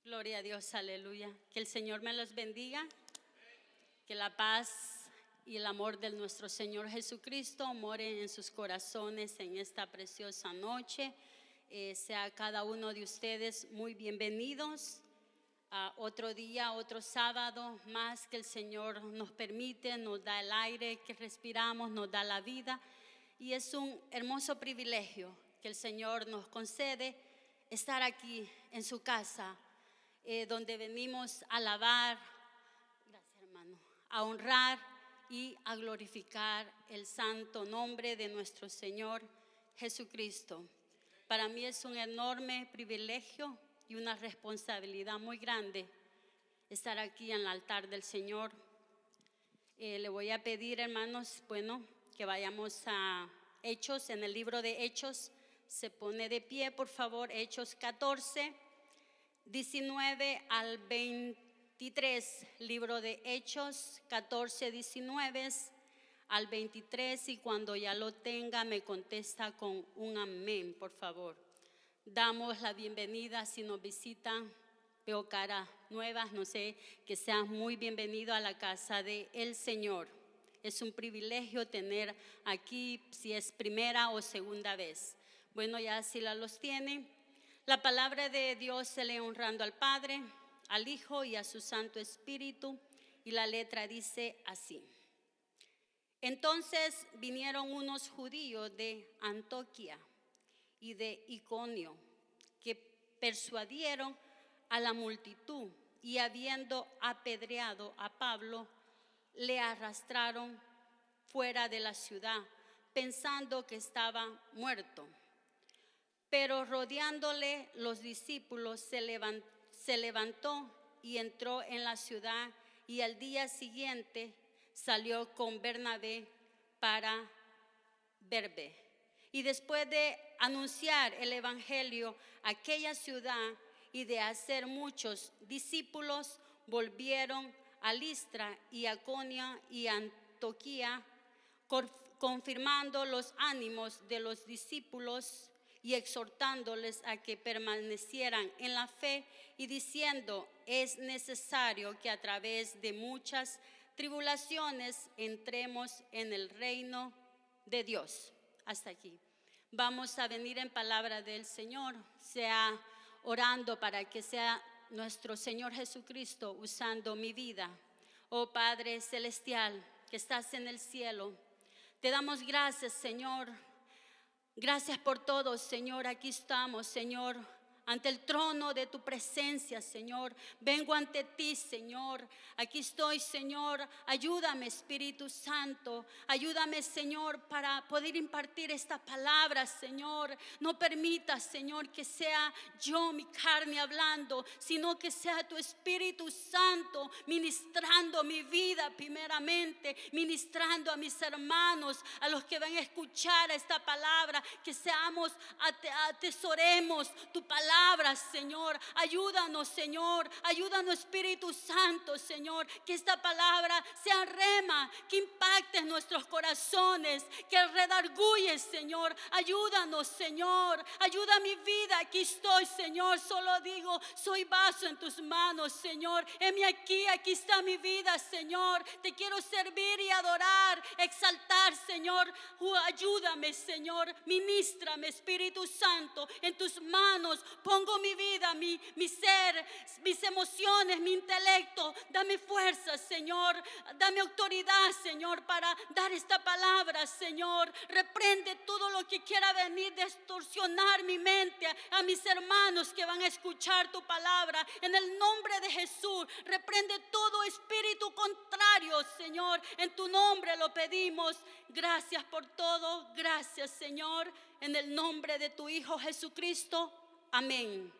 Gloria a Dios, aleluya. Que el Señor me los bendiga. Que la paz y el amor de nuestro Señor Jesucristo more en sus corazones en esta preciosa noche. Sea cada uno de ustedes muy bienvenidos a otro día, otro sábado más que el Señor nos permite, nos da el aire que respiramos, nos da la vida. Y es un hermoso privilegio que el Señor nos concede estar aquí en su casa, donde venimos a alabar, gracias hermano, a honrar y a glorificar el santo nombre de nuestro Señor Jesucristo. Para mí es un enorme privilegio y una responsabilidad muy grande estar aquí en el altar del Señor. Le voy a pedir, hermanos, que vayamos a Hechos, en el libro de Hechos. Se pone de pie, por favor, Hechos 14, 19 al 23, libro de Hechos 14, 19 al 23, y cuando ya lo tenga me contesta con un amén, por favor. Damos la bienvenida si nos visitan, veo caras nuevas, no sé, que sean muy bienvenidos a la casa del Señor. Es un privilegio tener aquí, si es primera o segunda vez. Bueno, ya si los tienen. La palabra de Dios se lee honrando al Padre, al Hijo y a su Santo Espíritu, y la letra dice así. Entonces vinieron unos judíos de Antioquía y de Iconio, que persuadieron a la multitud, y habiendo apedreado a Pablo, le arrastraron fuera de la ciudad, pensando que estaba muerto. Pero rodeándole los discípulos, se levantó y entró en la ciudad, y al día siguiente salió con Bernabé para Derbe. Y después de anunciar el evangelio a aquella ciudad y de hacer muchos discípulos, volvieron a Listra y Iconio y Antioquía, confirmando los ánimos de los discípulos y exhortándoles a que permanecieran en la fe, y diciendo: es necesario que a través de muchas tribulaciones entremos en el reino de Dios. Hasta aquí. Vamos a venir en palabra del Señor, sea orando para que sea nuestro Señor Jesucristo usando mi vida. Oh Padre Celestial, que estás en el cielo, te damos gracias, Señor. Gracias por todo, Señor. Aquí estamos, Señor, ante el trono de tu presencia, Señor. Vengo ante ti, Señor. Aquí estoy, Señor. Ayúdame, Espíritu Santo. Ayúdame, Señor, para poder impartir esta palabra, Señor. No permitas, Señor, que sea yo, mi carne, hablando, sino que sea tu Espíritu Santo ministrando mi vida primeramente, ministrando a mis hermanos, a los que van a escuchar esta palabra. Que seamos, atesoremos tu palabra, Señor. Ayúdanos, Señor. Ayúdanos, Espíritu Santo, Señor. Que esta palabra sea rema, que impacte en nuestros corazones, que redarguye, Señor. Ayúdanos, Señor. Ayuda mi vida. Aquí estoy, Señor. Solo digo, soy vaso en tus manos, Señor. Heme aquí, aquí está mi vida, Señor. Te quiero servir y adorar, exaltar, Señor. Ayúdame, Señor. Ministrame, Espíritu Santo. En tus manos pongo mi vida, mi ser, mis emociones, mi intelecto. Dame fuerza, Señor. Dame autoridad, Señor, para dar esta palabra, Señor. Reprende todo lo que quiera venir a distorsionar mi mente a mis hermanos que van a escuchar tu palabra. En el nombre de Jesús, reprende todo espíritu contrario, Señor. En tu nombre lo pedimos. Gracias por todo. Gracias, Señor. En el nombre de tu Hijo Jesucristo. Amén.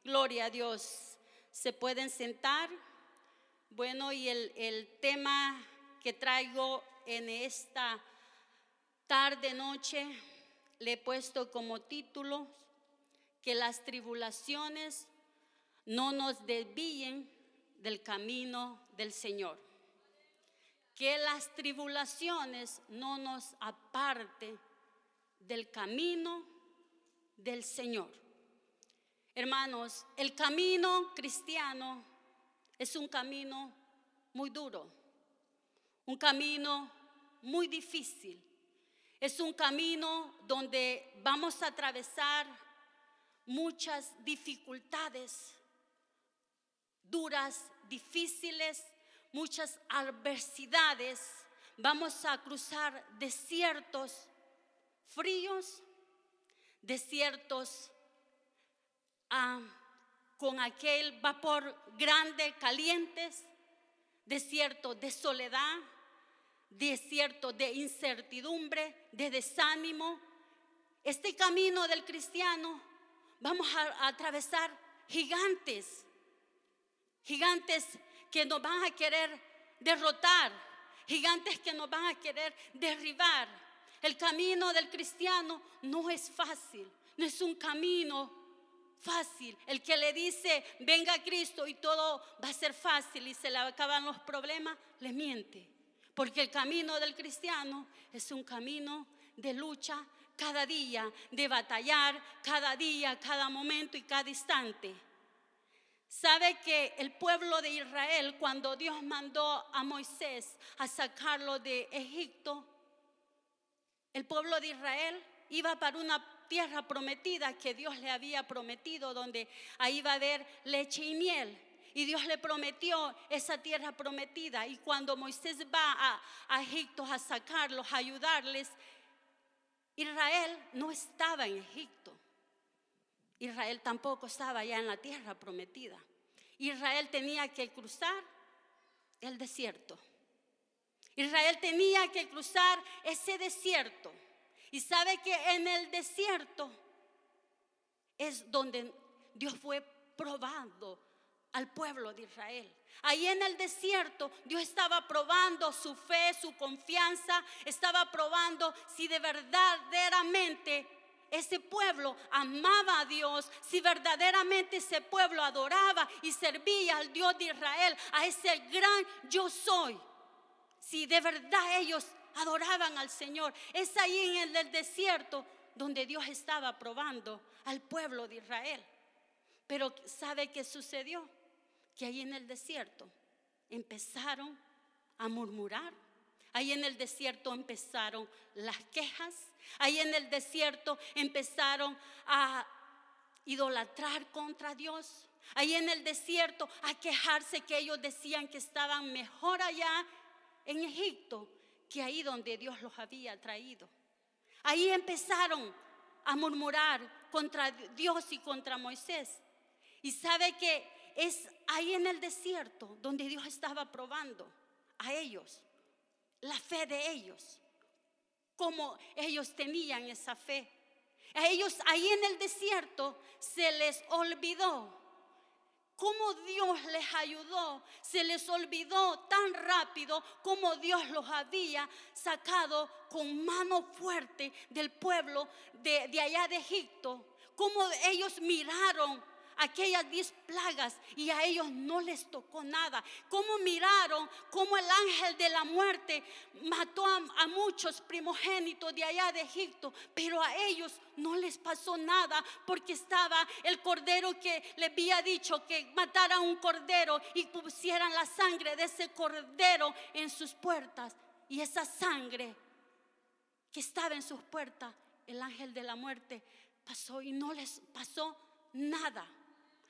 Gloria a Dios. ¿Se pueden sentar? Bueno, y el tema que traigo en esta tarde, noche, le he puesto como título: que las tribulaciones no nos desvíen del camino del Señor. Que las tribulaciones no nos aparten del camino del Señor. Hermanos, el camino cristiano es un camino muy duro, un camino muy difícil. Es un camino donde vamos a atravesar muchas dificultades duras, difíciles, muchas adversidades. Vamos a cruzar desiertos fríos, desiertos con aquel vapor grande, calientes, desiertos de soledad, desiertos de incertidumbre, de desánimo. Este camino del cristiano vamos a atravesar gigantes que nos van a querer derrotar, gigantes que nos van a querer derribar. El camino del cristiano no es fácil, no es un camino fácil. El que le dice venga a Cristo y todo va a ser fácil y se le acaban los problemas, le miente. Porque el camino del cristiano es un camino de lucha cada día, de batallar cada día, cada momento y cada instante. ¿Sabe que el pueblo de Israel, cuando Dios mandó a Moisés a sacarlo de Egipto, el pueblo de Israel iba para una tierra prometida que Dios le había prometido, donde ahí va a haber leche y miel? Y Dios le prometió esa tierra prometida. Y cuando Moisés va a Egipto a sacarlos, a ayudarles, Israel no estaba en Egipto. Israel tampoco estaba ya en la tierra prometida. Israel tenía que cruzar el desierto. Israel tenía que cruzar ese desierto. Y sabe que en el desierto es donde Dios fue probando al pueblo de Israel. Ahí en el desierto Dios estaba probando su fe, su confianza, estaba probando si de verdaderamente ese pueblo amaba a Dios, si verdaderamente ese pueblo adoraba y servía al Dios de Israel, a ese gran yo soy. Si de verdad ellos adoraban al Señor. Es ahí en el desierto donde Dios estaba probando al pueblo de Israel. Pero ¿sabe qué sucedió? Que ahí en el desierto empezaron a murmurar. Ahí en el desierto empezaron las quejas. Ahí en el desierto empezaron a idolatrar contra Dios. Ahí en el desierto a quejarse, que ellos decían que estaban mejor allá en Egipto que ahí donde Dios los había traído. Ahí empezaron a murmurar contra Dios y contra Moisés. Y sabe que es ahí en el desierto donde Dios estaba probando a ellos, la fe de ellos, cómo ellos tenían esa fe. A ellos ahí en el desierto se les olvidó cómo Dios les ayudó. Se les olvidó tan rápido cómo Dios los había sacado con mano fuerte del pueblo de allá de Egipto. Cómo ellos miraron aquellas 10 plagas y a ellos no les tocó nada. Cómo miraron cómo el ángel de la muerte mató a muchos primogénitos de allá de Egipto, pero a ellos no les pasó nada, porque estaba el cordero que les había dicho que mataran un cordero y pusieran la sangre de ese cordero en sus puertas. Y esa sangre que estaba en sus puertas, el ángel de la muerte pasó y no les pasó nada.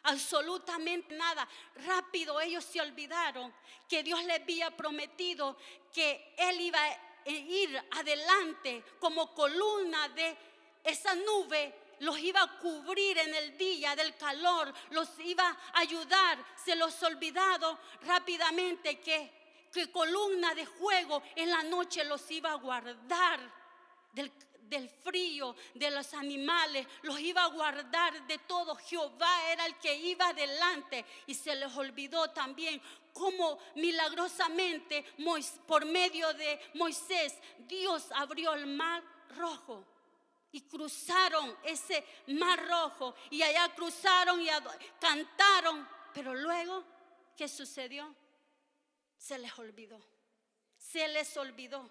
Absolutamente nada. Rápido ellos se olvidaron que Dios les había prometido que Él iba a ir adelante como columna de esa nube, los iba a cubrir en el día del calor, los iba a ayudar. Se los olvidado rápidamente que columna de fuego en la noche los iba a guardar del frío, de los animales, los iba a guardar de todo. Jehová era el que iba adelante. Y se les olvidó también cómo milagrosamente por medio de Moisés Dios abrió el mar rojo y cruzaron ese mar rojo, y allá cruzaron y cantaron. Pero luego, ¿qué sucedió? Se les olvidó. Se les olvidó.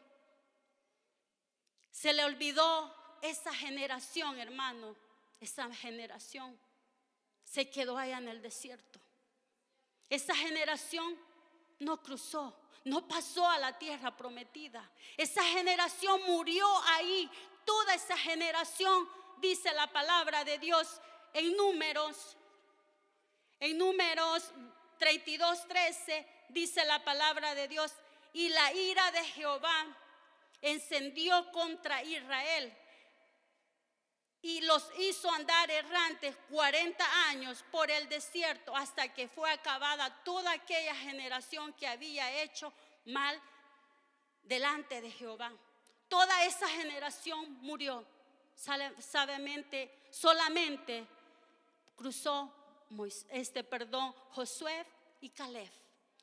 Se le olvidó esa generación, hermano. Esa generación se quedó allá en el desierto. Esa generación no cruzó, no pasó a la tierra prometida. Esa generación murió ahí. Toda esa generación, dice la palabra de Dios en Números 32:13, dice la palabra de Dios: y la ira de Jehová encendió contra Israel y los hizo andar errantes 40 años por el desierto, hasta que fue acabada toda aquella generación que había hecho mal delante de Jehová. Toda esa generación murió. Solamente cruzó Josué y Caleb.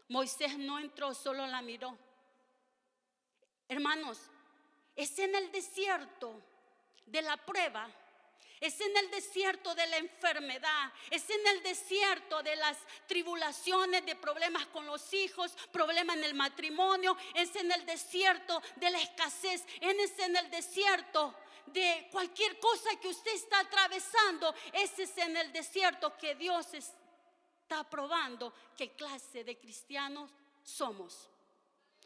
Moisés no entró, solo la miró. Hermanos, es en el desierto de la prueba, es en el desierto de la enfermedad, es en el desierto de las tribulaciones, de problemas con los hijos, problemas en el matrimonio, es en el desierto de la escasez, es en el desierto de cualquier cosa que usted está atravesando. Ese es en el desierto que Dios está probando qué clase de cristianos somos.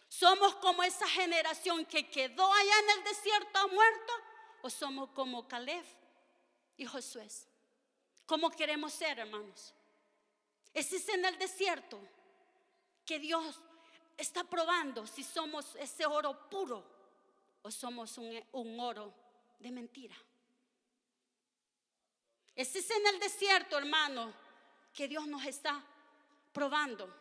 ¿Somos como esa generación que quedó allá en el desierto muerto? ¿O somos como Caleb y Josué? ¿Cómo queremos ser, hermanos? Ese es en el desierto que Dios está probando si somos ese oro puro o somos un oro de mentira. Ese es en el desierto, hermano, que Dios nos está probando.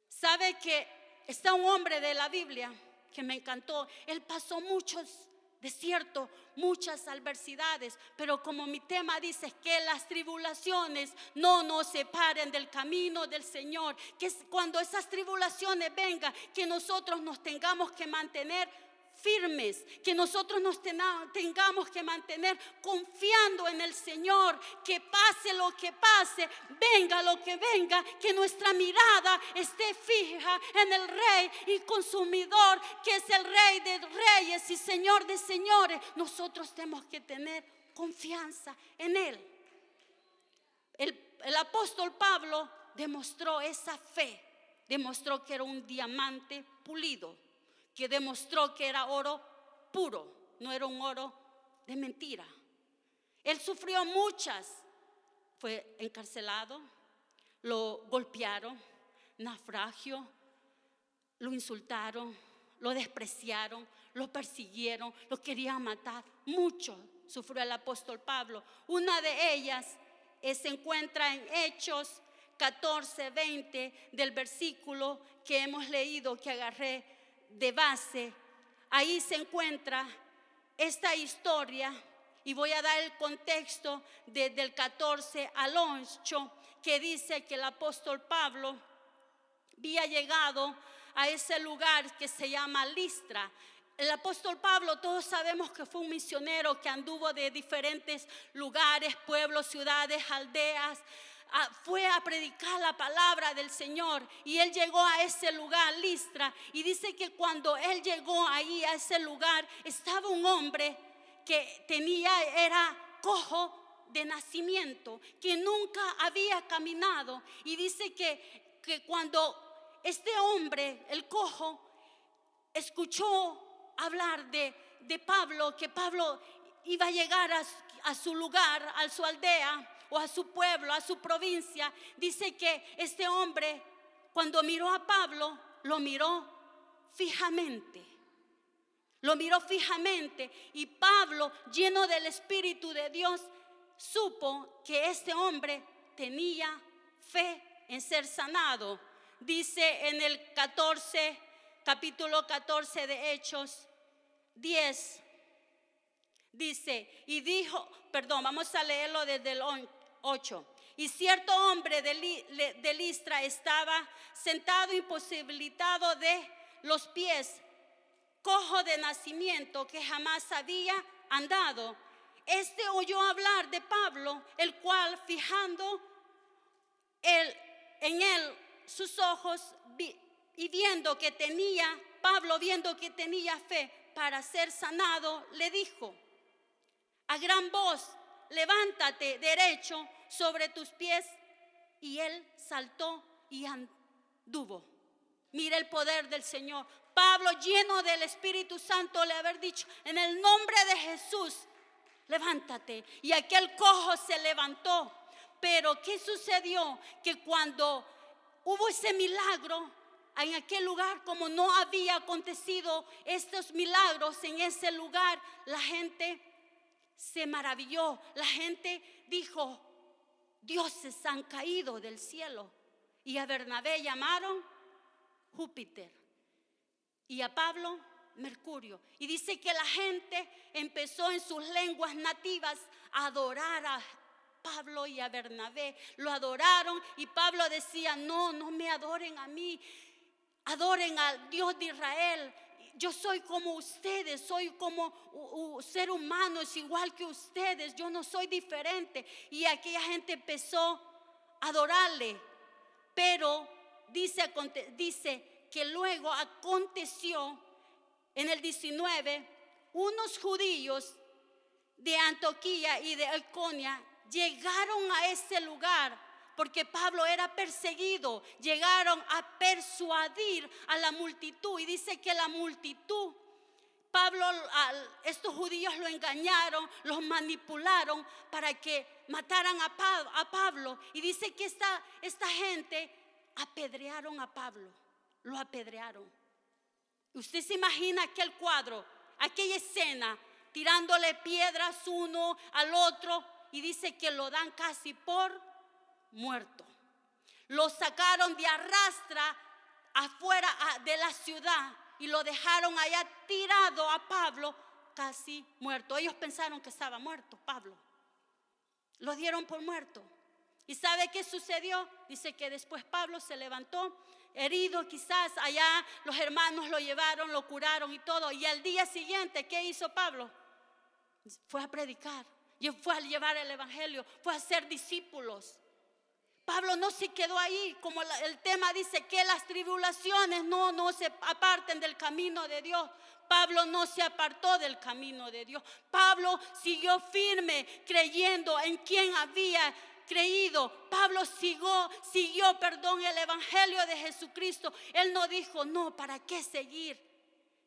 Sabe que está un hombre de la Biblia que me encantó. Él pasó muchos desiertos, muchas adversidades, pero como mi tema dice, que las tribulaciones no nos separen del camino del Señor. Que cuando esas tribulaciones vengan, que nosotros nos tengamos que mantener firmes, que nosotros nos tengamos que mantener confiando en el Señor, que pase lo que pase, venga lo que venga, que nuestra mirada esté fija en el Rey y Consumidor, que es el Rey de reyes y Señor de señores. Nosotros tenemos que tener confianza en Él. El apóstol Pablo demostró esa fe, demostró que era un diamante pulido, que demostró que era oro puro, no era un oro de mentira. Él sufrió muchas, fue encarcelado, lo golpearon, naufragio, lo insultaron, lo despreciaron, lo persiguieron, lo querían matar. Mucho sufrió el apóstol Pablo. Una de ellas se encuentra en Hechos 14:20, del versículo que hemos leído, que agarré de base. Ahí se encuentra esta historia y voy a dar el contexto desde el 14 al 8, que dice que el apóstol Pablo había llegado a ese lugar que se llama Listra. El apóstol Pablo, todos sabemos que fue un misionero que anduvo de diferentes lugares, pueblos, ciudades, aldeas. Fue a predicar la palabra del Señor, y él llegó a ese lugar, Listra, y dice que cuando él llegó ahí a ese lugar, estaba un hombre que era cojo de nacimiento, que nunca había caminado. Y dice que cuando este hombre, el cojo, escuchó hablar de Pablo, que Pablo iba a llegar a su lugar, a su aldea o a su pueblo, a su provincia, dice que este hombre, cuando miró a Pablo, lo miró fijamente. Lo miró fijamente, y Pablo, lleno del Espíritu de Dios, supo que este hombre tenía fe en ser sanado. Dice en el capítulo 14 de Hechos 10, dice, y dijo, vamos a leerlo desde el 8. Y cierto hombre de Listra estaba sentado, imposibilitado de los pies, cojo de nacimiento, que jamás había andado. Este oyó hablar de Pablo, el cual, fijando en él sus ojos, y viendo que tenía fe para ser sanado, le dijo a gran voz: levántate derecho sobre tus pies. Y él saltó y anduvo. Mira el poder del Señor. Pablo, lleno del Espíritu Santo, le haber dicho: en el nombre de Jesús, levántate. Y aquel cojo se levantó. Pero ¿qué sucedió? Que cuando hubo ese milagro en aquel lugar, como no había acontecido estos milagros en ese lugar, la gente se maravilló. La gente dijo: dioses han caído del cielo. Y a Bernabé llamaron Júpiter y a Pablo Mercurio. Y dice que la gente empezó en sus lenguas nativas a adorar a Pablo y a Bernabé. Lo adoraron y Pablo decía: no me adoren a mí, adoren al Dios de Israel. Yo soy como ustedes, soy como ser humano, es igual que ustedes, yo no soy diferente. Y aquella gente empezó a adorarle. Pero dice que luego aconteció en el 19, unos judíos de Antioquía y de Iconio llegaron a ese lugar porque Pablo era perseguido. Llegaron a persuadir a la multitud. Y dice que la multitud, estos judíos lo engañaron, los manipularon para que mataran a Pablo. Y dice que esta gente apedrearon a Pablo, lo apedrearon. Usted se imagina aquel cuadro, aquella escena, tirándole piedras uno al otro, y dice que lo dan casi por muerto. Lo sacaron de arrastra afuera de la ciudad y lo dejaron allá tirado a Pablo, casi muerto. Ellos pensaron que estaba muerto Pablo. Lo dieron por muerto. ¿Y sabe qué sucedió? Dice que después Pablo se levantó herido, quizás allá los hermanos lo llevaron, lo curaron y todo. Y al día siguiente, ¿qué hizo Pablo? Fue a predicar, y fue a llevar el evangelio, fue a ser discípulos. Pablo no se quedó ahí, como el tema dice, que las tribulaciones no se aparten del camino de Dios. Pablo no se apartó del camino de Dios. Pablo siguió firme, creyendo en quien había creído. Pablo siguió el evangelio de Jesucristo. Él no dijo: no, ¿para qué seguir?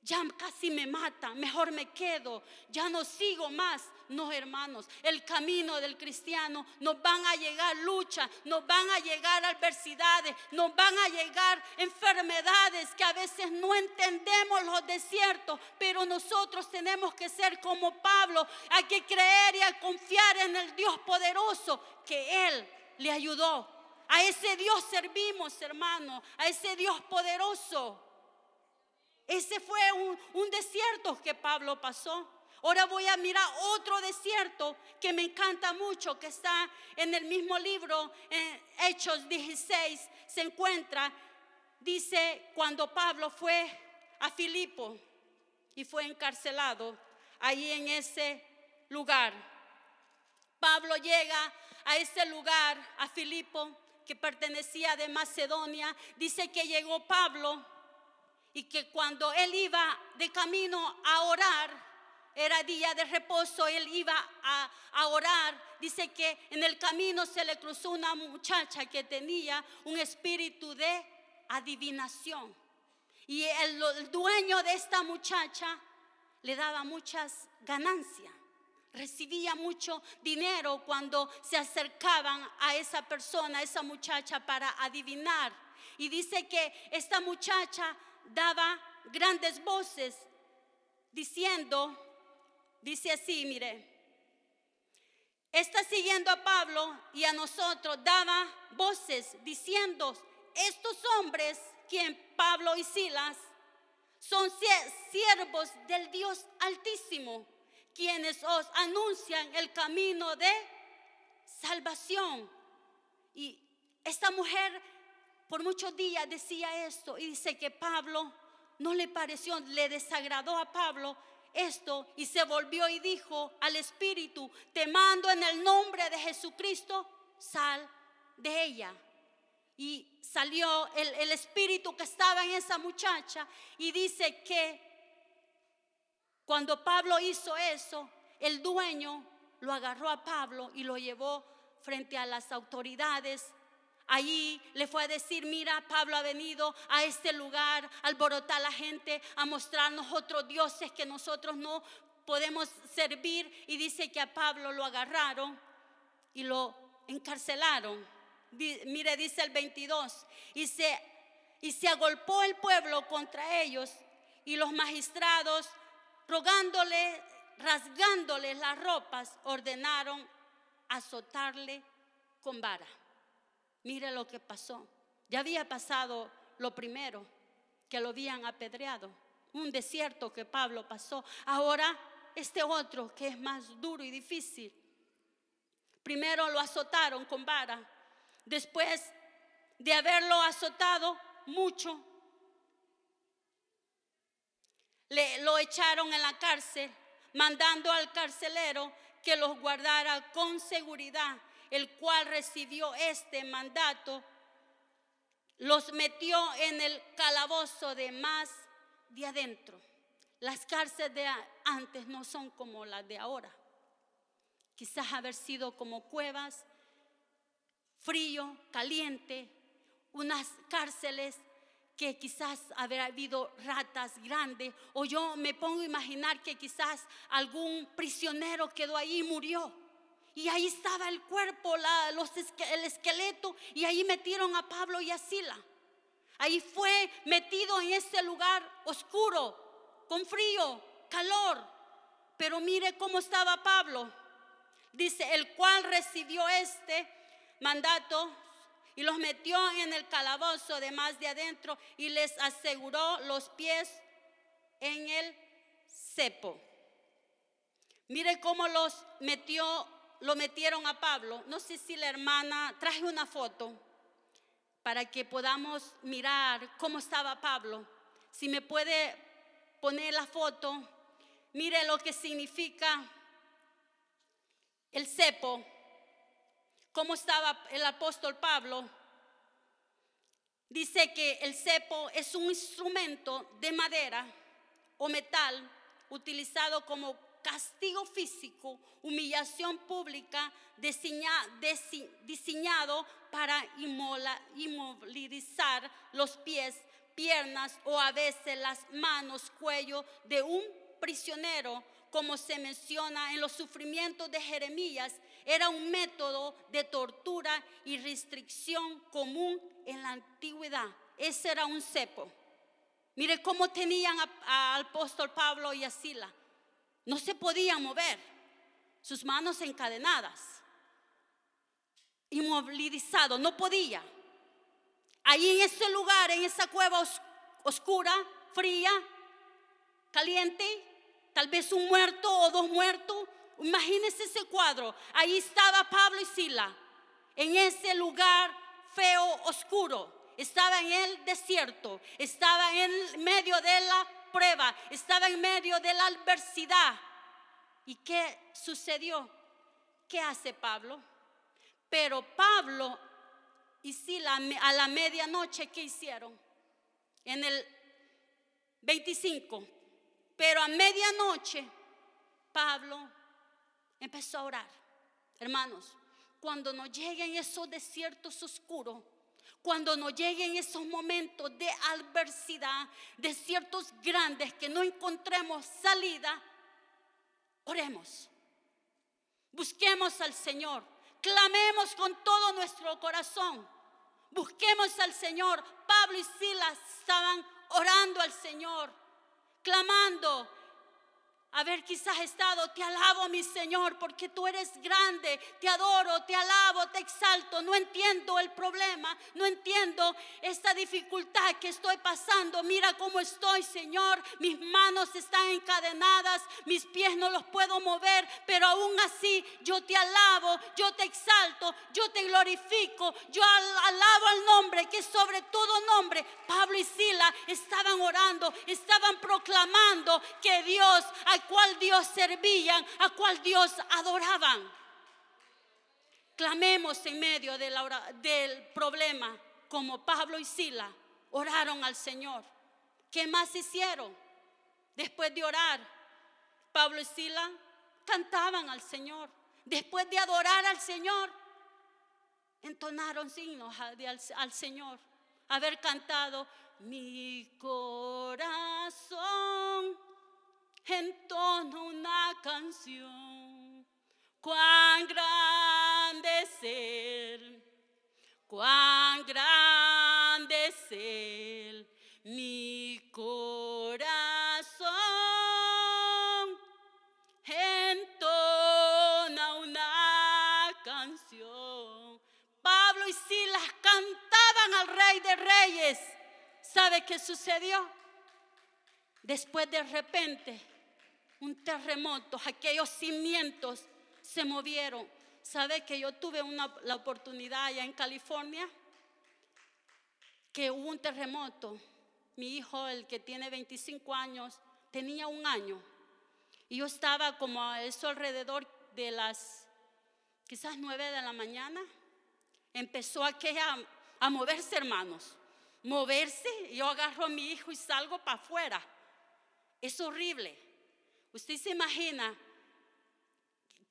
Ya casi me matan, mejor me quedo, ya no sigo más. No, hermanos, el camino del cristiano, nos van a llegar luchas, nos van a llegar adversidades, nos van a llegar enfermedades que a veces no entendemos los desiertos, pero nosotros tenemos que ser como Pablo. Hay que creer y a confiar en el Dios poderoso, que Él le ayudó. A ese Dios servimos, hermano, a ese Dios poderoso. Ese fue un desierto que Pablo pasó. Ahora voy a mirar otro desierto que me encanta mucho, que está en el mismo libro, en Hechos 16, se encuentra. Dice, cuando Pablo fue a Filipo y fue encarcelado ahí en ese lugar. Pablo llega a ese lugar, a Filipo, que pertenecía de Macedonia. Dice que llegó Pablo y que cuando él iba de camino a orar, era día de reposo, él iba a orar. Dice que en el camino se le cruzó una muchacha que tenía un espíritu de adivinación. Y el dueño de esta muchacha le daba muchas ganancias. Recibía mucho dinero cuando se acercaban a esa persona, a esa muchacha, para adivinar. Y dice que esta muchacha daba grandes voces diciendo, dice así, mire, está siguiendo a Pablo y a nosotros, daba voces diciendo: estos hombres, quien Pablo y Silas, son siervos del Dios Altísimo, quienes os anuncian el camino de salvación. Y esta mujer por muchos días decía esto, y dice que Pablo no le pareció, le desagradó a Pablo esto, y se volvió y dijo al espíritu: te mando en el nombre de Jesucristo, sal de ella. Y salió el espíritu que estaba en esa muchacha. Y dice que cuando Pablo hizo eso, el dueño lo agarró a Pablo y lo llevó frente a las autoridades. Allí le fue a decir: mira, Pablo ha venido a este lugar a alborotar a la gente, a mostrarnos otros dioses que nosotros no podemos servir. Y dice que a Pablo lo agarraron y lo encarcelaron. Mire, dice el 22, y se agolpó el pueblo contra ellos, y los magistrados, rogándole, rasgándole las ropas, ordenaron azotarle con vara. Mire lo que pasó. Ya había pasado lo primero, que lo habían apedreado, un desierto que Pablo pasó. Ahora este otro que es más duro y difícil. Primero lo azotaron con vara. Después de haberlo azotado mucho, lo echaron en la cárcel, mandando al carcelero que los guardara con seguridad, el cual recibió este mandato. Los metió en el calabozo de más de adentro. Las cárceles de antes no son como las de ahora. Quizás haber sido como cuevas, frío, caliente, unas cárceles que quizás haber habido ratas grandes, o yo me pongo a imaginar que quizás algún prisionero quedó ahí y murió. Y ahí estaba el cuerpo, el esqueleto, y ahí metieron a Pablo y a Silas. Ahí fue metido en ese lugar oscuro, con frío, calor. Pero mire cómo estaba Pablo. Dice, el cual recibió este mandato y los metió en el calabozo de más de adentro y les aseguró los pies en el cepo. Mire cómo lo metieron a Pablo. No sé si la hermana traje una foto para que podamos mirar cómo estaba Pablo. Si me puede poner la foto. Mire lo que significa el cepo. Cómo estaba el apóstol Pablo. Dice que el cepo es un instrumento de madera o metal utilizado como castigo físico, humillación pública, diseñado para inmovilizar los pies, piernas o a veces las manos, cuello de un prisionero, como se menciona en los sufrimientos de Jeremías. Era un método de tortura y restricción común en la antigüedad. Ese era un cepo. Mire cómo tenían al apóstol Pablo y a Silas. No se podían mover, sus manos encadenadas, inmovilizado, no podía. Ahí en ese lugar, en esa cueva oscura, fría, caliente, tal vez un muerto o dos muertos. Imagínense ese cuadro. Ahí estaba Pablo y Silas, en ese lugar feo, oscuro. Estaba en el desierto, estaba en medio de la prueba, estaba en medio de la adversidad. ¿Y qué sucedió? ¿Qué hace Pablo? Pero Pablo y Silas a la medianoche, ¿qué hicieron? En el 25. Pero a medianoche Pablo empezó a orar. Hermanos, cuando nos lleguen esos desiertos oscuros, cuando nos lleguen esos momentos de adversidad, desiertos grandes que no encontremos salida, oremos, busquemos al Señor, clamemos con todo nuestro corazón, busquemos al Señor. Pablo y Silas estaban orando al Señor, clamando. Haber quizás estado: te alabo, mi Señor, porque tú eres grande, te adoro, te alabo, te exalto. No entiendo el problema, no entiendo esta dificultad que estoy pasando. Mira cómo estoy, Señor, mis manos están encadenadas, mis pies no los puedo mover, pero aún así yo te alabo, yo te exalto, yo te glorifico, yo alabo al nombre que es sobre todo nombre. Pablo y Silas estaban orando, estaban proclamando que Dios, a cual Dios servían, a cual Dios adoraban. Clamemos en medio del problema, como Pablo y Silas oraron al Señor. ¿Qué más hicieron? Después de orar, Pablo y Silas cantaban al Señor, Después de adorar al Señor, entonaron himnos al Señor. Haber cantado: mi corazón entona una canción, cuán grande es Él, cuán grande es Él, mi corazón entona una canción. Pablo y Silas cantaban al Rey de Reyes. ¿Sabe qué sucedió? Después de repente, un terremoto, aquellos cimientos se movieron. ¿Sabe que yo tuve la oportunidad allá en California? Que hubo un terremoto. Mi hijo, el que tiene 25 años, tenía 1 año. Y yo estaba como a eso alrededor de las quizás 9 de la mañana. Empezó aquella a moverse, hermanos. Moverse. Yo agarro a mi hijo y salgo para afuera. Es horrible. Usted se imagina,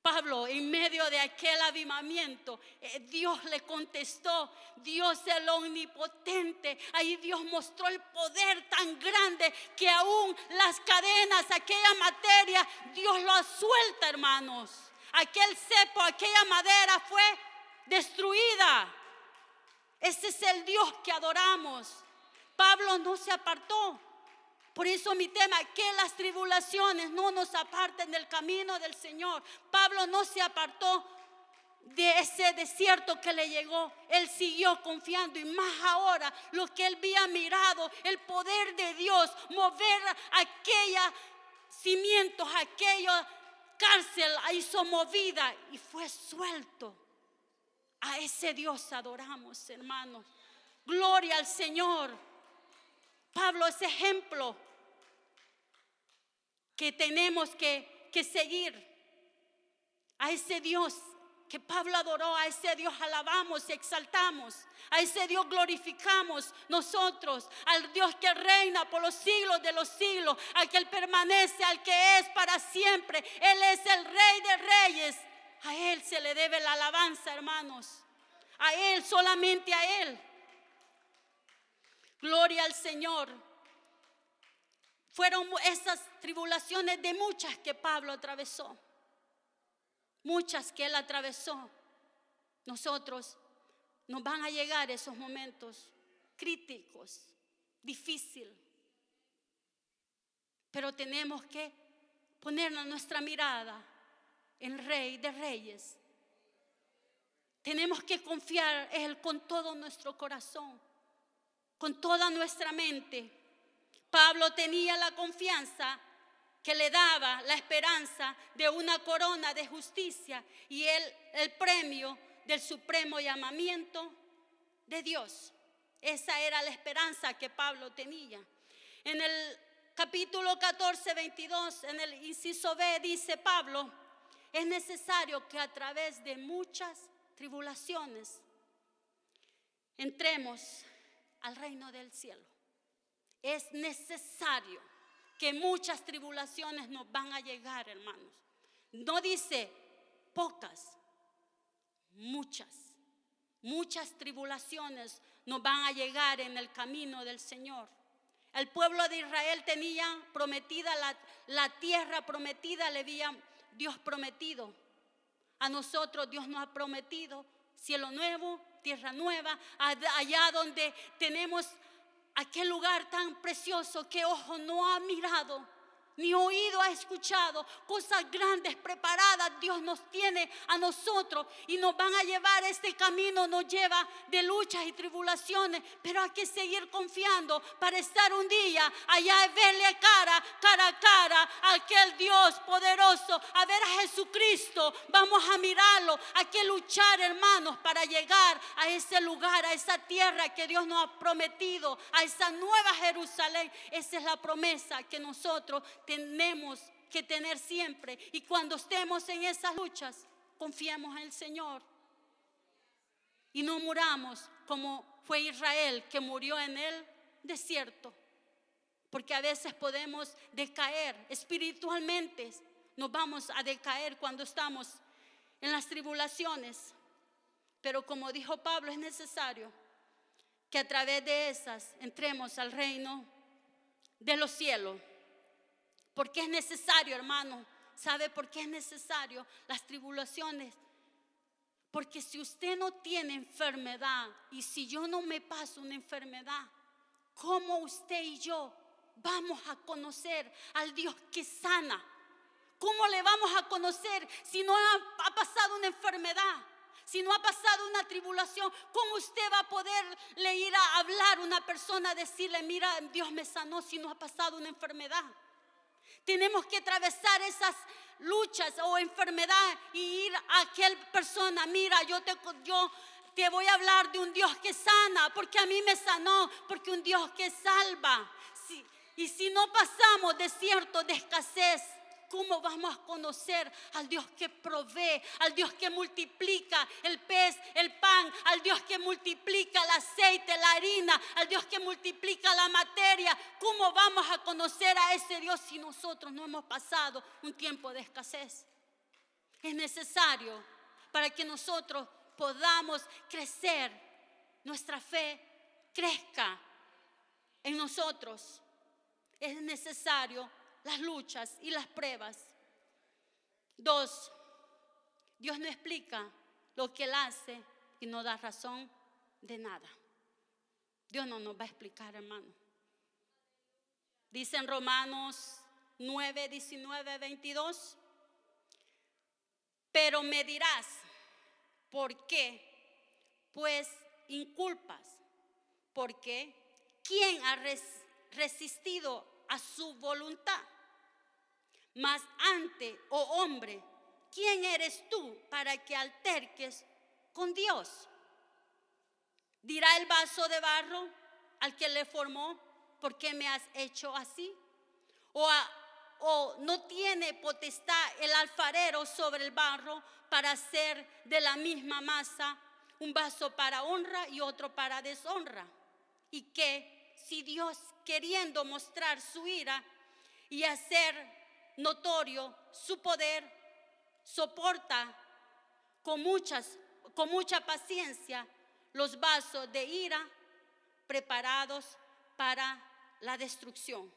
Pablo, en medio de aquel avivamiento, Dios le contestó. Dios el omnipotente. Ahí Dios mostró el poder tan grande que aún las cadenas, aquella materia, Dios lo suelta, hermanos. Aquel cepo, aquella madera fue destruida. Ese es el Dios que adoramos. Pablo no se apartó. Por eso mi tema, que las tribulaciones no nos aparten del camino del Señor. Pablo no se apartó de ese desierto que le llegó. Él siguió confiando, y más ahora lo que él había mirado, el poder de Dios, mover aquellos cimientos, aquella cárcel, hizo movida y fue suelto. A ese Dios adoramos, hermanos. Gloria al Señor. Pablo es ejemplo que tenemos que seguir. A ese Dios que Pablo adoró, a ese Dios alabamos y exaltamos, a ese Dios glorificamos nosotros, al Dios que reina por los siglos de los siglos, al que Él permanece, al que es para siempre. Él es el Rey de Reyes. A Él se le debe la alabanza, hermanos. A Él, solamente a Él. Gloria al Señor. Fueron esas tribulaciones de muchas que Pablo atravesó. Muchas que él atravesó. Nosotros nos van a llegar esos momentos críticos, difíciles. Pero tenemos que poner nuestra mirada en el Rey de Reyes. Tenemos que confiar en Él con todo nuestro corazón, con toda nuestra mente. Pablo tenía la confianza que le daba la esperanza de una corona de justicia y el premio del supremo llamamiento de Dios. Esa era la esperanza que Pablo tenía. En el capítulo 14, 22, en el inciso B, dice Pablo: es necesario que a través de muchas tribulaciones entremos al reino del cielo. Es necesario que muchas tribulaciones nos van a llegar, hermanos. No dice pocas, muchas tribulaciones nos van a llegar en el camino del Señor. El pueblo de Israel tenía prometida la tierra prometida, le había Dios prometido. A nosotros Dios nos ha prometido cielo nuevo, tierra nueva, allá donde tenemos aquel lugar tan precioso que ojo no ha mirado, ni oído ha escuchado. Cosas grandes preparadas Dios nos tiene a nosotros y nos van a llevar. Este camino nos lleva de luchas y tribulaciones, pero hay que seguir confiando para estar un día allá y verle cara a cara a aquel Dios poderoso, a ver a Jesucristo. Vamos a mirarlo. Hay que luchar, hermanos, para llegar a ese lugar, a esa tierra que Dios nos ha prometido, a esa nueva Jerusalén. Esa es la promesa que nosotros tenemos que tener siempre. Y cuando estemos en esas luchas, confiemos en el Señor y no muramos como fue Israel, que murió en el desierto. Porque a veces podemos decaer espiritualmente. Nos vamos a decaer cuando estamos en las tribulaciones. Pero como dijo Pablo, es necesario que a través de esas entremos al reino de los cielos. Porque es necesario, hermano. ¿Sabe por qué es necesario las tribulaciones? Porque si usted no tiene enfermedad y si yo no me paso una enfermedad, ¿cómo usted y yo vamos a conocer al Dios que sana? ¿Cómo le vamos a conocer si no ha pasado una enfermedad? Si no ha pasado una tribulación, ¿cómo usted va a poderle ir a hablar a una persona, decirle, mira, Dios me sanó, si no ha pasado una enfermedad? Tenemos que atravesar esas luchas o enfermedad y ir a aquel persona, mira, yo te voy a hablar de un Dios que sana, porque a mí me sanó, porque un Dios que salva. Y si no pasamos desierto de escasez, ¿cómo vamos a conocer al Dios que provee, al Dios que multiplica el pez, el pan, al Dios que multiplica el aceite, la harina, al Dios que multiplica la materia? ¿Cómo vamos a conocer a ese Dios si nosotros no hemos pasado un tiempo de escasez? Es necesario para que nosotros podamos crecer, nuestra fe crezca en nosotros. Es necesario las luchas y las pruebas. 2, Dios no explica lo que Él hace y no da razón de nada. Dios no nos va a explicar, hermano. Dice en Romanos 9, 19, 22, pero me dirás, ¿por qué? Pues inculpas. ¿Por qué? ¿Quién ha resistido a su voluntad? Mas antes, oh hombre, ¿quién eres tú para que alterques con Dios? ¿Dirá el vaso de barro al que le formó, ¿por qué me has hecho así? ¿O no tiene potestad el alfarero sobre el barro para hacer de la misma masa un vaso para honra y otro para deshonra? Y que si Dios, queriendo mostrar su ira y hacer notorio su poder, soporta con mucha paciencia los vasos de ira preparados para la destrucción.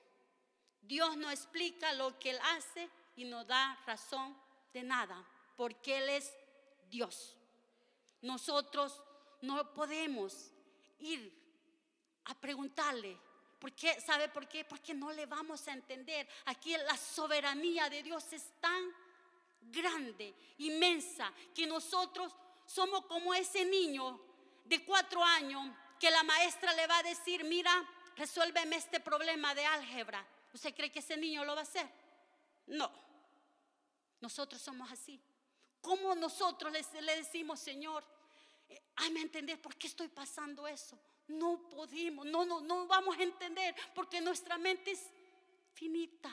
Dios no explica lo que Él hace y no da razón de nada, porque Él es Dios. Nosotros no podemos ir a preguntarle, ¿por qué? ¿Sabe por qué? Porque no le vamos a entender. Aquí la soberanía de Dios es tan grande, inmensa, que nosotros somos como ese niño de 4 años que la maestra le va a decir, mira, resuélveme este problema de álgebra. ¿Usted cree que ese niño lo va a hacer? No. Nosotros somos así. ¿Cómo nosotros le decimos, Señor, hazme entender por qué estoy pasando eso? No podemos, no vamos a entender, porque nuestra mente es finita,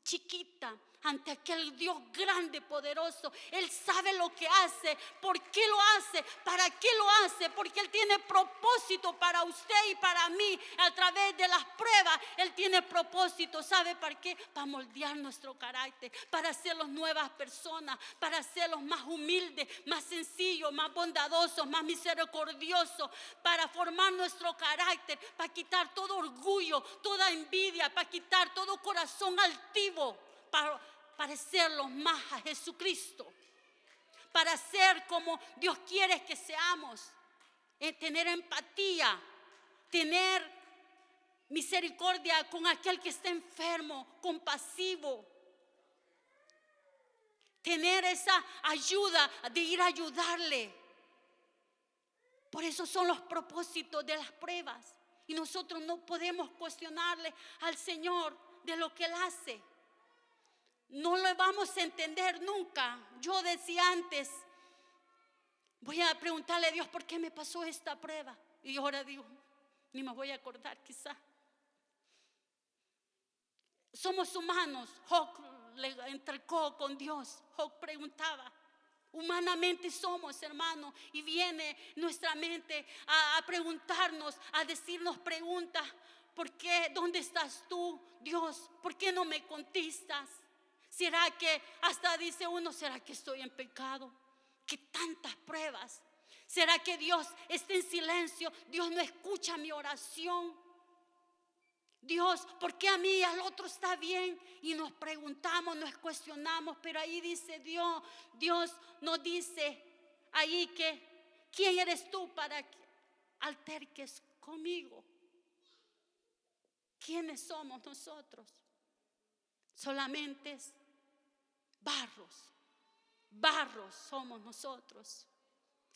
chiquita, ante aquel Dios grande, poderoso. Él sabe lo que hace, por qué lo hace, para qué lo hace, porque Él tiene propósito para usted y para mí. A través de las pruebas Él tiene propósito. ¿Sabe para qué? Para moldear nuestro carácter, para hacerlos nuevas personas, para hacerlos más humildes, más sencillos, más bondadosos, más misericordiosos, para formar nuestro carácter, para quitar todo orgullo, toda envidia, para quitar todo corazón altivo, para parecerlos más a Jesucristo, para ser como Dios quiere que seamos, tener empatía, tener misericordia con aquel que está enfermo, compasivo, tener esa ayuda de ir a ayudarle. Por eso son los propósitos de las pruebas, y nosotros no podemos cuestionarle al Señor de lo que Él hace. No lo vamos a entender nunca. Yo decía antes, voy a preguntarle a Dios por qué me pasó esta prueba, y ahora digo, ni me voy a acordar quizá. Somos humanos. Job le entrecó con Dios. Job preguntaba. Humanamente somos, hermano, y viene nuestra mente a preguntarnos, a decirnos preguntas. ¿Por qué? ¿Dónde estás tú, Dios? ¿Por qué no me contestas? ¿Será que hasta dice uno, será que estoy en pecado? qué tantas pruebas? ¿Será que Dios está en silencio? Dios no escucha mi oración. Dios, ¿por qué a mí y al otro está bien? Y nos preguntamos, nos cuestionamos, pero ahí dice Dios nos dice ahí que ¿quién eres tú para que alterques conmigo? ¿Quiénes somos nosotros? Solamente barros somos nosotros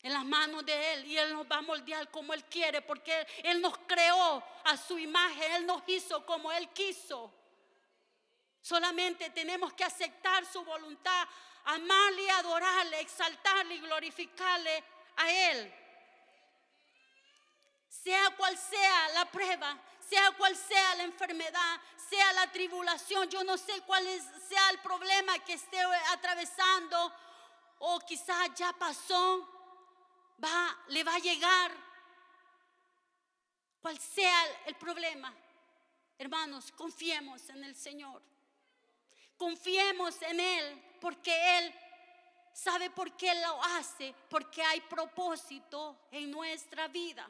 en las manos de Él, y Él nos va a moldear como Él quiere, porque Él nos creó a su imagen, Él nos hizo como Él quiso. Solamente tenemos que aceptar su voluntad, amarle, adorarle, exaltarle y glorificarle a Él. Sea cual sea la prueba, sea cual sea la enfermedad, sea la tribulación, yo no sé cuál sea el problema que esté atravesando, o quizás ya pasó, le va a llegar, cual sea el problema. Hermanos, confiemos en el Señor, confiemos en Él, porque Él sabe por qué lo hace, porque hay propósito en nuestra vida.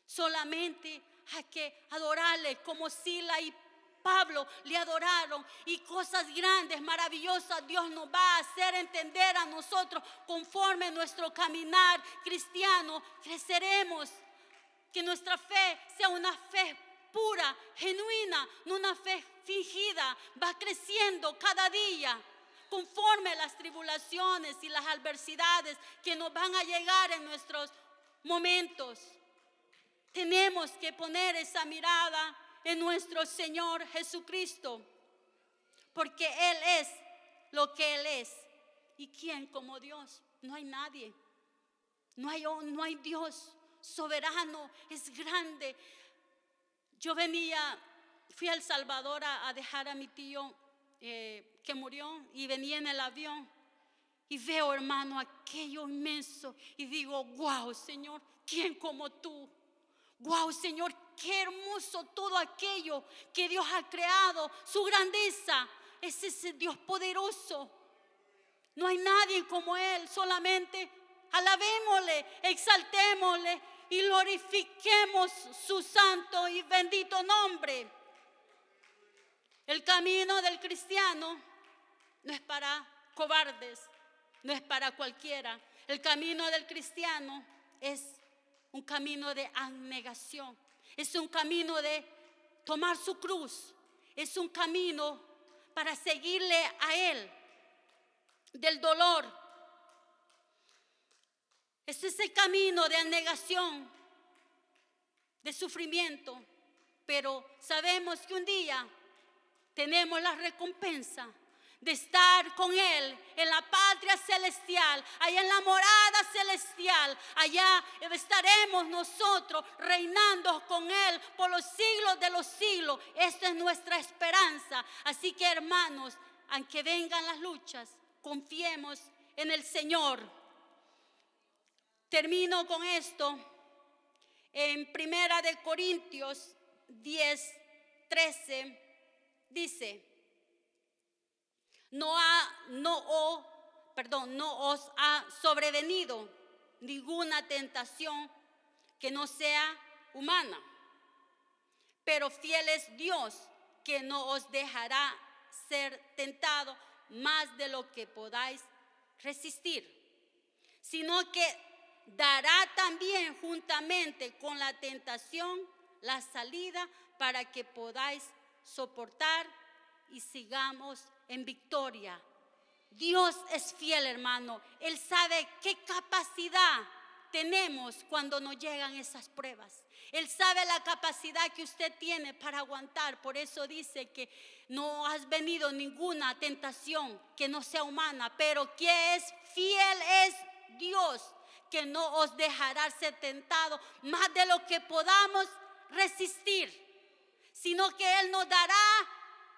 Solamente hay que adorarle como Sila y Pablo le adoraron, y cosas grandes, maravillosas Dios nos va a hacer entender a nosotros conforme a nuestro caminar cristiano. Creceremos, que nuestra fe sea una fe pura, genuina, no una fe fingida. Va creciendo cada día conforme a las tribulaciones y las adversidades que nos van a llegar en nuestros momentos. Tenemos que poner esa mirada en nuestro Señor Jesucristo, porque Él es lo que Él es. ¿Y quién como Dios? No hay nadie. No hay Dios soberano, es grande. Yo fui a El Salvador a dejar a mi tío que murió, y venía en el avión y veo, hermano, aquello inmenso, y digo, wow, Señor, ¿quién como tú? Wow, Señor, qué hermoso todo aquello que Dios ha creado, su grandeza. Es ese Dios poderoso. No hay nadie como Él. Solamente alabémosle, exaltémosle y glorifiquemos su santo y bendito nombre. El camino del cristiano no es para cobardes, no es para cualquiera. El camino del cristiano es un camino de abnegación, es un camino de tomar su cruz, es un camino para seguirle a Él, del dolor. Es ese camino de abnegación, de sufrimiento, pero sabemos que un día tenemos la recompensa de estar con Él en la patria celestial, allá en la morada celestial. Allá estaremos nosotros reinando con Él por los siglos de los siglos. Esta es nuestra esperanza. Así que, hermanos, aunque vengan las luchas, confiemos en el Señor. Termino con esto. En 1 de Corintios 10:13 dice: no os ha sobrevenido ninguna tentación que no sea humana, pero fiel es Dios, que no os dejará ser tentado más de lo que podáis resistir, sino que dará también juntamente con la tentación la salida para que podáis soportar y sigamos en victoria. Dios es fiel, hermano. Él sabe qué capacidad tenemos cuando nos llegan esas pruebas. Él sabe la capacidad que usted tiene para aguantar. Por eso dice que no has venido ninguna tentación que no sea humana, pero que es fiel es Dios, que no os dejará ser tentado más de lo que podamos resistir, sino que Él nos dará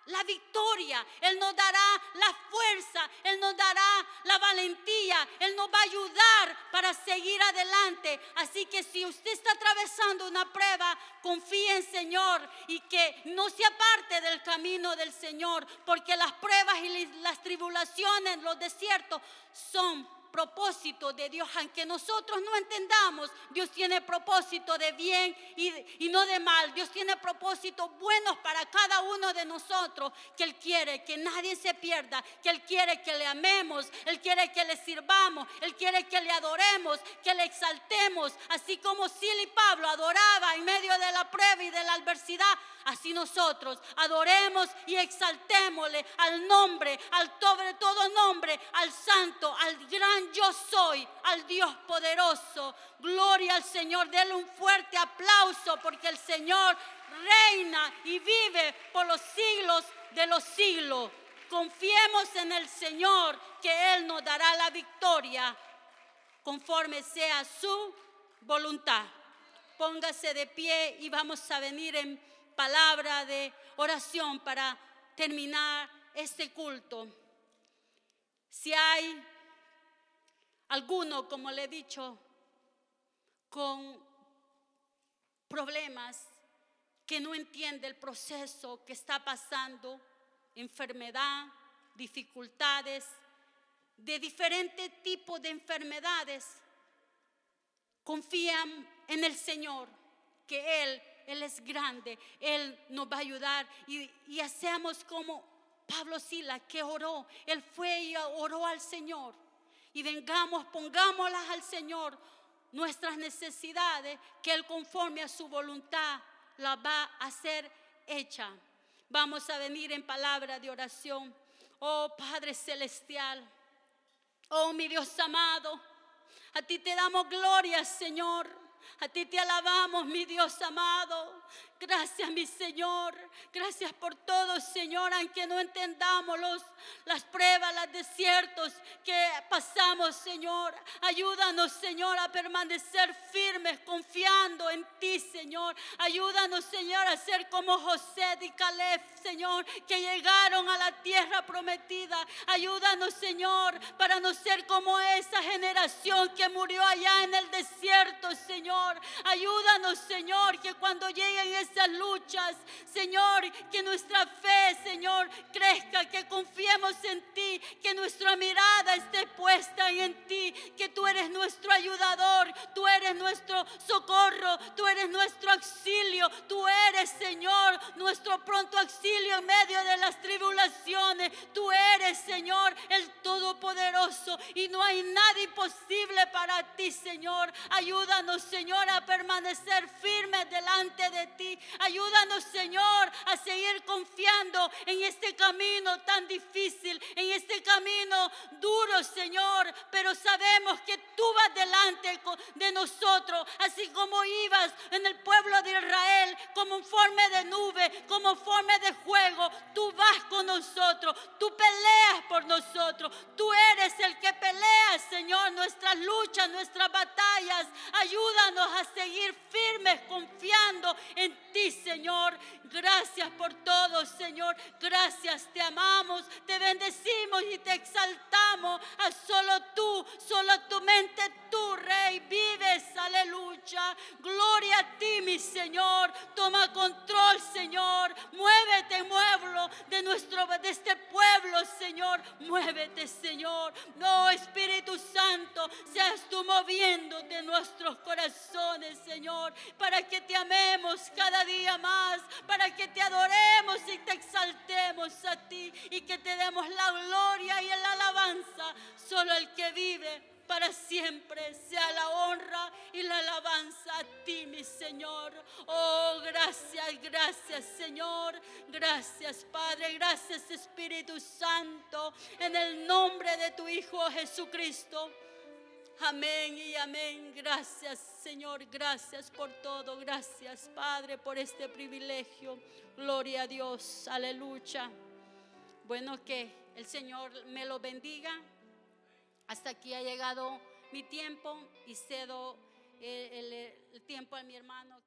la victoria, Él nos dará la fuerza, Él nos dará la valentía, Él nos va a ayudar para seguir adelante. Así que si usted está atravesando una prueba, confíe en el Señor y que no se aparte del camino del Señor, porque las pruebas y las tribulaciones, los desiertos son propósito de Dios, aunque nosotros no entendamos. Dios tiene propósito de bien y no de mal. Dios tiene propósitos buenos para cada uno de nosotros, que Él quiere que nadie se pierda, que Él quiere que le amemos, Él quiere que le sirvamos, Él quiere que le adoremos, que le exaltemos, así como Sila y Pablo adoraba en medio de la prueba y de la adversidad. Así nosotros adoremos y exaltémosle al nombre, al sobre todo nombre, al santo, al gran yo soy, al Dios poderoso. Gloria al Señor. Denle un fuerte aplauso, porque el Señor reina y vive por los siglos de los siglos. Confiemos en el Señor, que Él nos dará la victoria conforme sea su voluntad. Póngase de pie y vamos a venir en palabra de oración para terminar este culto. Si hay alguno, como le he dicho, con problemas, que no entiende el proceso que está pasando, enfermedad, dificultades, de diferentes tipos de enfermedades, confían en el Señor, que Él es grande, Él nos va a ayudar. Y hacemos como Pablo Sila, que oró. Él fue y oró al Señor. Y vengamos, pongámoslas al Señor, nuestras necesidades, que Él conforme a su voluntad las va a hacer hecha. Vamos a venir en palabra de oración. Oh Padre Celestial, oh mi Dios amado, a ti te damos gloria, Señor. A ti te alabamos, mi Dios amado. Gracias, mi Señor. Gracias por todo, Señor, aunque no entendamos las pruebas, los desiertos que pasamos, Señor. Ayúdanos, Señor, a permanecer firmes, confiando en ti, Señor. Ayúdanos, Señor, a ser como José y Caleb, Señor, que llegaron a la tierra prometida. Ayúdanos, Señor, para no ser como esa generación que murió allá en el desierto, Señor. Ayúdanos, Señor, que cuando lleguen esas luchas, Señor, que nuestra fe, Señor, crezca, que confiemos en ti, que nuestra mirada esté puesta en ti, que tú eres nuestro ayudador, tú eres nuestro socorro, tú eres nuestro auxilio, tú eres, Señor, nuestro pronto auxilio en medio de las tribulaciones. Tú eres, Señor, el Todopoderoso, y no hay nada imposible para ti, Señor. Ayúdanos, Señor, a permanecer firmes delante de ti. Ayúdanos, Señor, a seguir confiando en este camino tan difícil, en este camino duro, Señor, pero sabemos que tú vas delante de nosotros, así como ibas en el pueblo de Israel, como en forma de nube, como forma de fuego. Tú vas con nosotros, tú peleas por nosotros, tú eres el que pelea, Señor, nuestras luchas, nuestras batallas. Ayúdanos a seguir firmes, confiando en ti, Señor. Gracias por todo, Señor. Gracias, te amamos, te bendecimos y te exaltamos. A solo tu mente, tú, Rey, vives. Aleluya. Gloria a ti, mi Señor. Toma control, Señor. Muévete, muévelo de este pueblo, Señor. Muévete, Señor. No, Espíritu Santo, seas tú moviéndote en nuestros corazones, Señor, para que te amemos cada día más, para que te adoremos y te exaltemos a ti, y que te demos la gloria y la alabanza. Solo el que vive para siempre sea la honra y la alabanza a ti, mi Señor. Oh, gracias, gracias, Señor. Gracias, Padre. Gracias, Espíritu Santo. En el nombre de tu Hijo Jesucristo. Amén y amén. Gracias, Señor. Gracias por todo. Gracias, Padre, por este privilegio. Gloria a Dios. Aleluya. Bueno, que el Señor me lo bendiga. Hasta aquí ha llegado mi tiempo y cedo el tiempo a mi hermano.